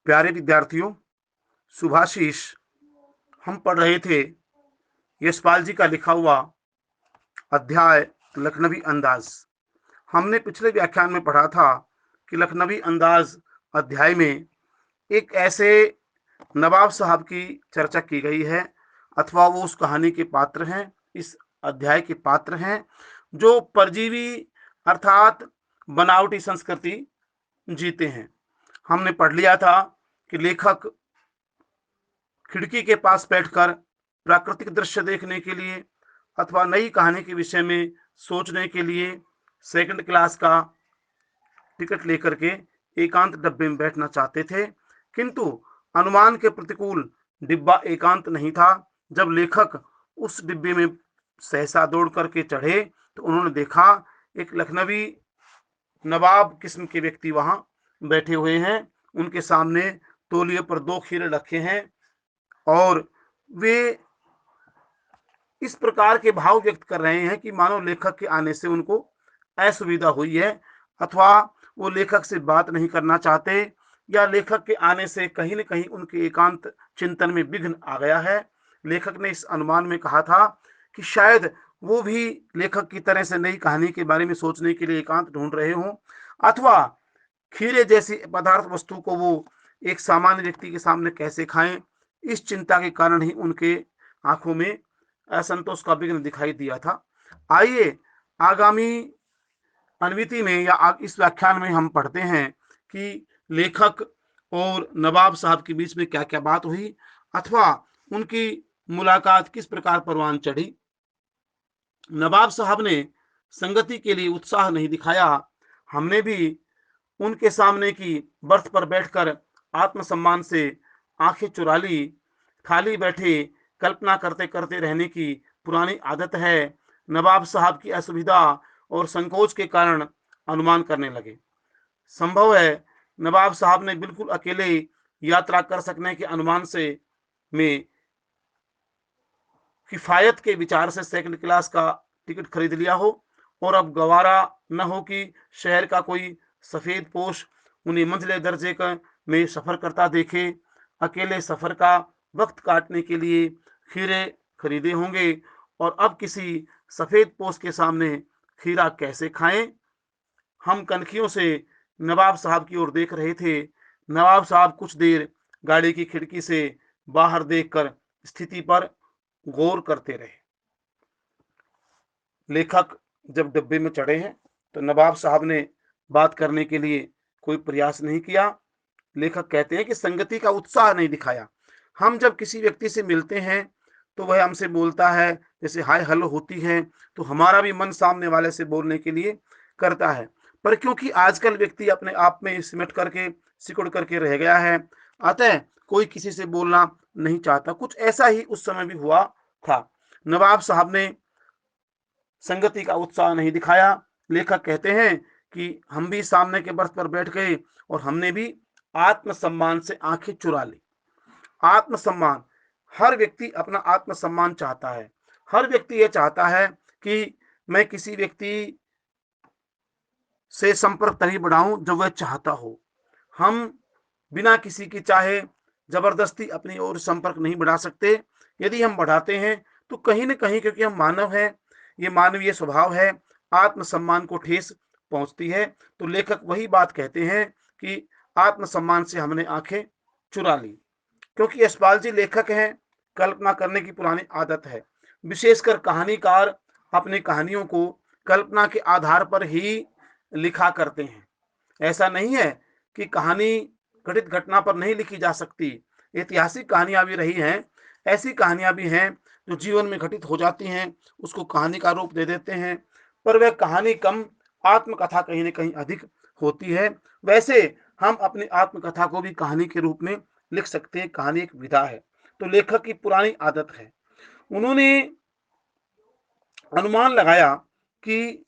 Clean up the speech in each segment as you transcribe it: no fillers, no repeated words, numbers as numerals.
प्यारे विद्यार्थियों, शुभाशीष हम पढ़ रहे थे यशपाल जी का लिखा हुआ अध्याय लखनवी अंदाज। हमने पिछले व्याख्यान में पढ़ा था कि लखनवी अंदाज अध्याय में एक ऐसे नवाब साहब की चर्चा की गई है, अथवा वो उस कहानी के पात्र हैं, इस अध्याय के पात्र हैं, जो परजीवी अर्थात बनावटी संस्कृति जीते हैं। हमने पढ़ लिया था कि लेखक खिड़की के पास बैठकर प्राकृतिक दृश्य देखने के लिए अथवा नई कहानी के विषय में सोचने के लिए सेकंड क्लास का टिकट लेकर के एकांत डब्बे में बैठना चाहते थे, किंतु अनुमान के प्रतिकूल डिब्बा एकांत नहीं था। जब लेखक उस डिब्बे में सहसा दौड़ करके चढ़े तो उन्होंने देखा एक लखनवी नवाब किस्म के व्यक्ति वहां बैठे हुए हैं। उनके सामने तौलिए पर 2 खीरे रखे हैं और वे इस प्रकार के भाव व्यक्त कर रहे हैं कि मानो लेखक के आने से उनको असुविधा हुई है, अथवा वो लेखक से बात नहीं करना चाहते, या लेखक के आने से कहीं न कहीं उनके एकांत चिंतन में विघ्न आ गया है। लेखक ने इस अनुमान में कहा था कि शायद वो भी लेखक की तरह से नई कहानी के बारे में सोचने के लिए एकांत ढूंढ रहे हों, अथवा खीरे जैसी पदार्थ वस्तु को वो एक सामान्य व्यक्ति के सामने कैसे खाएं, इस चिंता के कारण ही उनके आंखों में असंतोष का विघ्न दिखाई दिया था। आइए आगामी अनविति में या इस व्याख्यान में हम पढ़ते हैं कि लेखक और नवाब साहब के बीच में क्या क्या बात हुई, अथवा उनकी मुलाकात किस प्रकार परवान चढ़ी। नवाब साहब ने संगति के लिए उत्साह नहीं दिखाया। हमने भी उनके सामने की बर्थ पर बैठकर आत्मसम्मान से आंखें चुरा ली। खाली बैठे कल्पना करते करते रहने की पुरानी आदत है। नवाब साहब की असुविधा और संकोच के कारण अनुमान करने लगे। संभव है नवाब साहब ने बिल्कुल अकेले यात्रा कर सकने के अनुमान से में किफायत के विचार से सेकंड क्लास का टिकट खरीद लिया हो, और अब गवारा न हो कि शहर का कोई सफेद पोश उन्हें मंझले दर्जे का में सफर करता देखे। अकेले सफर का वक्त काटने के लिए खीरे खरीदे होंगे, और अब किसी सफेद पोश के सामने खीरा कैसे खाएं। हम कनखियों से नवाब साहब की ओर देख रहे थे। नवाब साहब कुछ देर गाड़ी की खिड़की से बाहर देखकर स्थिति पर गौर करते रहे। लेखक जब डब्बे में चढ़े हैं तो नवाब साहब ने बात करने के लिए कोई प्रयास नहीं किया। लेखक कहते हैं कि संगति का उत्साह नहीं दिखाया। हम जब किसी व्यक्ति से मिलते हैं तो वह हमसे बोलता है, जैसे हाय हेलो होती है, तो हमारा भी मन सामने वाले से बोलने के लिए करता है। पर क्योंकि आजकल व्यक्ति अपने आप में सिमट करके सिकुड़ करके रह गया है, अतः कोई किसी से बोलना नहीं चाहता। कुछ ऐसा ही उस समय भी हुआ था। नवाब साहब ने संगति का उत्साह नहीं दिखाया। लेखक कहते हैं कि हम भी सामने के बर्थ पर बैठ गए और हमने भी आत्मसम्मान से आंखें चुरा ली। आत्मसम्मान, हर व्यक्ति अपना आत्मसम्मान चाहता है। हर व्यक्ति ये चाहता है कि मैं किसी व्यक्ति से संपर्क तभी बढ़ाऊं जो वह चाहता हो। हम बिना किसी की चाहे जबरदस्ती अपनी ओर संपर्क नहीं बढ़ा सकते। यदि हम बढ़ाते हैं तो कहीं न कहीं, क्योंकि हम मानव हैं, ये मानवीय स्वभाव है, आत्मसम्मान को ठेस पहुंचती है। तो लेखक वही बात कहते हैं कि आत्मसम्मान से हमने आंखें चुरा ली। क्योंकि यशपाल जी लेखक हैं, कल्पना करने की पुरानी आदत है। विशेषकर कहानीकार अपनी कहानियों को कल्पना के आधार पर ही लिखा करते हैं। ऐसा नहीं है कि कहानी घटित घटना पर नहीं लिखी जा सकती। ऐतिहासिक कहानियां भी रही हैं, ऐसी कहानियां भी हैं जो जीवन में घटित हो जाती हैं, उसको कहानी का रूप दे देते हैं, पर वह कहानी कम, आत्मकथा कहीं न कहीं अधिक होती है। वैसे हम अपनी आत्मकथा को भी कहानी के रूप में लिख सकते हैं। कहानी एक विधा है। तो लेखक की पुरानी आदत है। उन्होंने अनुमान लगाया कि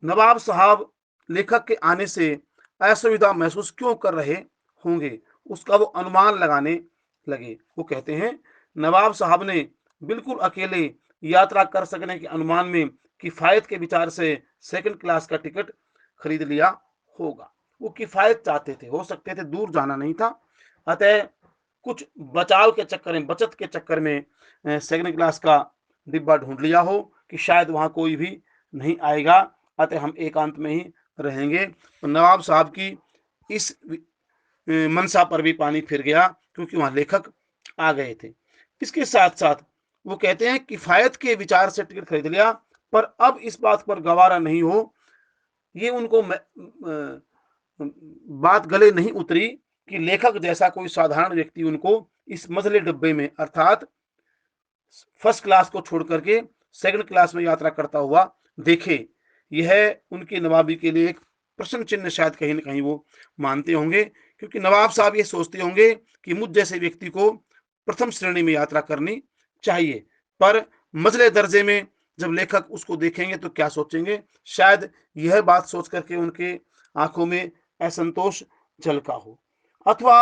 नवाब साहब लेखक के आने से असुविधा महसूस क्यों कर रहे होंगे, उसका वो अनुमान लगाने लगे। वो कहते हैं नवाब साहब ने बिल्कुल अकेले यात्रा कर सकने के अनुमान में किफायत के विचार से सेकंड क्लास का टिकट खरीद लिया होगा। वो किफायत चाहते थे, हो सकते थे दूर जाना नहीं था, अतः कुछ बचाव के चक्कर में, बचत के चक्कर में सेकंड क्लास का डिब्बा ढूंढ लिया हो कि शायद वहां कोई भी नहीं आएगा, अतः हम एकांत में ही रहेंगे। तो नवाब साहब की इस मनसा पर भी पानी फिर गया, क्योंकि वहां लेखक आ गए थे। इसके साथ साथ वो कहते हैं किफायत के विचार से टिकट खरीद लिया, पर अब इस बात पर गवारा नहीं हो, ये उनको बात गले नहीं उतरी कि लेखक जैसा कोई साधारण व्यक्ति उनको इस मझले डब्बे में अर्थात फर्स्ट क्लास को छोड़ करके सेकंड क्लास में यात्रा करता हुआ देखे। यह उनकी नवाबी के लिए एक प्रश्न चिन्ह शायद कहीं ना कहीं वो मानते होंगे, क्योंकि नवाब साहब ये सोचते होंगे कि मुझ जैसे व्यक्ति को प्रथम श्रेणी में यात्रा करनी चाहिए। पर मझले दर्जे में जब लेखक उसको देखेंगे तो क्या सोचेंगे, शायद यह बात सोच करके उनके आंखों में असंतोष झलका हो। अथवा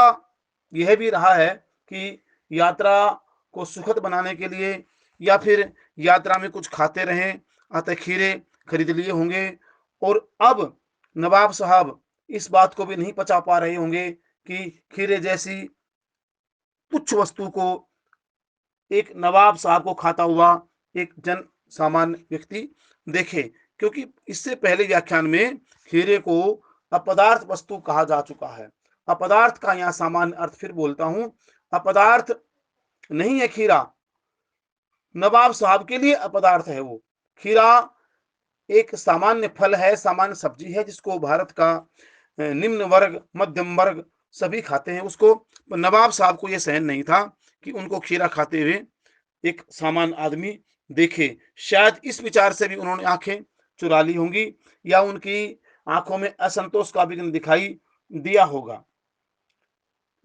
यह भी रहा है कि यात्रा को सुखद बनाने के लिए या फिर यात्रा में कुछ खाते रहें, अतः खीरे खरीद लिए होंगे। और अब नवाब साहब इस बात को भी नहीं पचा पा रहे होंगे कि खीरे जैसी तुच्छ वस्तु को एक नवाब साहब को खाता हुआ एक जन सामान्य व्यक्ति देखे, क्योंकि इससे पहले व्याख्यान में खीरे को अपदार्थ वस्तु कहा जा चुका है। अपदार्थ का यहाँ सामान्य अर्थ फिर बोलता हूं, अपदार्थ नहीं है खीरा, नवाब साहब के लिए अपदार्थ है वो। खीरा एक सामान्य फल है, सामान्य सब्जी है, जिसको भारत का निम्न वर्ग, मध्यम वर्ग सभी खाते हैं उसको। नवाब साहब को यह सहन नहीं था कि उनको खीरा खाते हुए एक सामान्य आदमी देखे। शायद इस विचार से भी उन्होंने आंखें चुरा ली होंगी या उनकी आंखों में असंतोष का विघ्न दिखाई दिया होगा।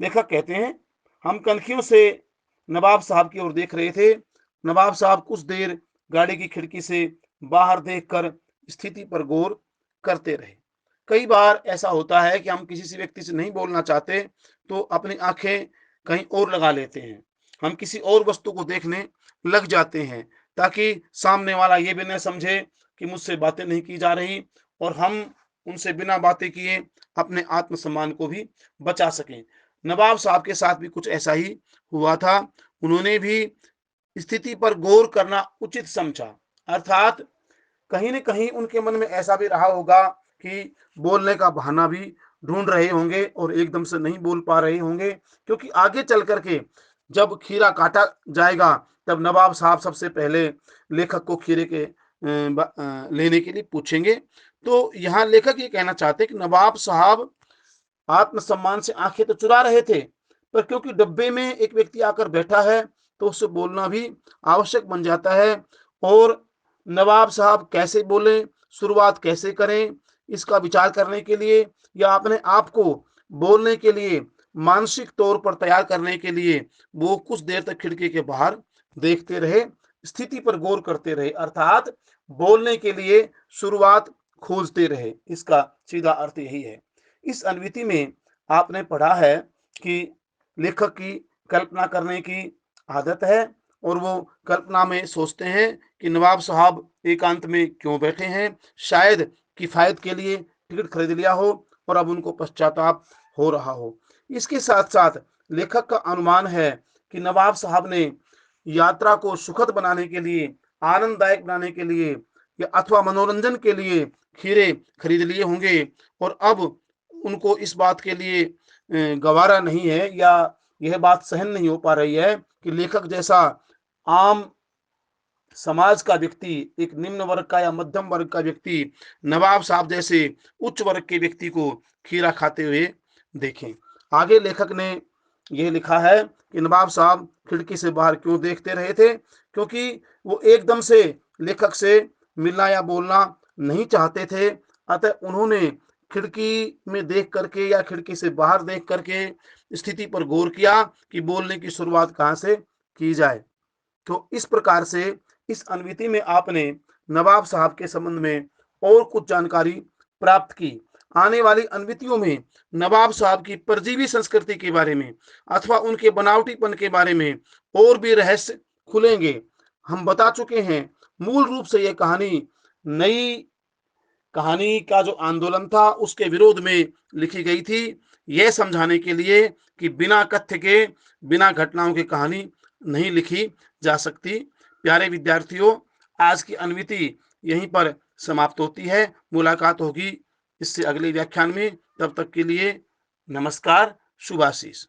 लेखक कहते हैं, हम कनखियों से नवाब साहब की ओर देख रहे थे। नवाब साहब कुछ देर गाड़ी की खिड़की से बाहर देखकर स्थिति पर गौर करते रहे। कई बार ऐसा होता है कि हम किसी से व्यक्ति से नहीं बोलना चाहते तो अपनी आंखें कहीं और लगा लेते हैं, हम किसी और वस्तु को देखने लग जाते हैं ताकि सामने वाला ये भी न समझे कि मुझसे बातें नहीं की जा रही, और हम उनसे बिना बातें किए अपने आत्मसम्मान को भी बचा सकें। नवाब साहब के साथ भी कुछ ऐसा ही हुआ था। उन्होंने भी स्थिति पर गौर करना उचित समझा, अर्थात कहीं न कहीं उनके मन में ऐसा भी रहा होगा कि बोलने का बहाना भी ढूंढ रहे होंगे और एकदम से नहीं बोल पा रहे होंगे, क्योंकि आगे चल करके जब खीरा काटा जाएगा तब नवाब साहब सबसे पहले लेखक को खीरे के लेने के लिए पूछेंगे। तो यहाँ लेखक ये कहना चाहते हैं कि नवाब साहब आत्मसम्मान से आंखें तो चुरा रहे थे, पर क्योंकि डब्बे में एक व्यक्ति आकर बैठा है तो उससे बोलना भी आवश्यक बन जाता है। और नवाब साहब कैसे बोले, शुरुआत कैसे करें, इसका विचार करने के लिए या अपने आप को बोलने के लिए मानसिक तौर पर तैयार करने के लिए वो कुछ देर तक खिड़की के बाहर देखते रहे, स्थिति पर गौर करते रहे, अर्थात बोलने के लिए शुरुआत खोजते रहे। इसका सीधा अर्थ यही है। इस अनविति में आपने पढ़ा है कि लेखक की कल्पना करने की आदत है और वो कल्पना में सोचते हैं कि नवाब साहब एकांत में क्यों बैठे हैं, शायद किफायत के लिए टिकट खरीद लिया हो और अब उनको पश्चाताप हो रहा हो। इसके साथ साथ लेखक का अनुमान है कि नवाब साहब ने यात्रा को सुखद बनाने के लिए, आनंददायक बनाने के लिए या अथवा मनोरंजन के लिए खीरे खरीद लिए होंगे और अब उनको इस बात के लिए गवारा नहीं है या यह बात सहन नहीं हो पा रही है कि लेखक जैसा आम समाज का व्यक्ति, एक निम्न वर्ग का या मध्यम वर्ग का व्यक्ति नवाब साहब जैसे उच्च वर्ग के व्यक्ति को खीरा खाते हुए देखें। आगे लेखक ने यह लिखा है कि नवाब साहब खिड़की से बाहर क्यों देखते रहे थे, क्योंकि वो एकदम से लेखक से मिलना या बोलना नहीं चाहते थे। अतः उन्होंने खिड़की में देख करके या खिड़की से बाहर देख करके स्थिति पर गौर किया कि बोलने की शुरुआत कहाँ से की जाए। तो इस प्रकार से इस अनविति में आपने नवाब साहब के संबंध में और कुछ जानकारी प्राप्त की। आने वाली अनवितियों में नवाब साहब की परजीवी संस्कृति के बारे में अथवा उनके बनावटीपन के बारे में और भी रहस्य खुलेंगे। हम बता चुके हैं मूल रूप से यह कहानी नई कहानी का जो आंदोलन था उसके विरोध में लिखी गई थी, यह समझाने के लिए कि बिना कथ्य के, बिना घटनाओं की कहानी नहीं लिखी जा सकती। प्यारे विद्यार्थियों, आज की अनविति यहीं पर समाप्त होती है। मुलाकात होगी इससे अगले व्याख्यान में। तब तक के लिए नमस्कार, शुभाशीष।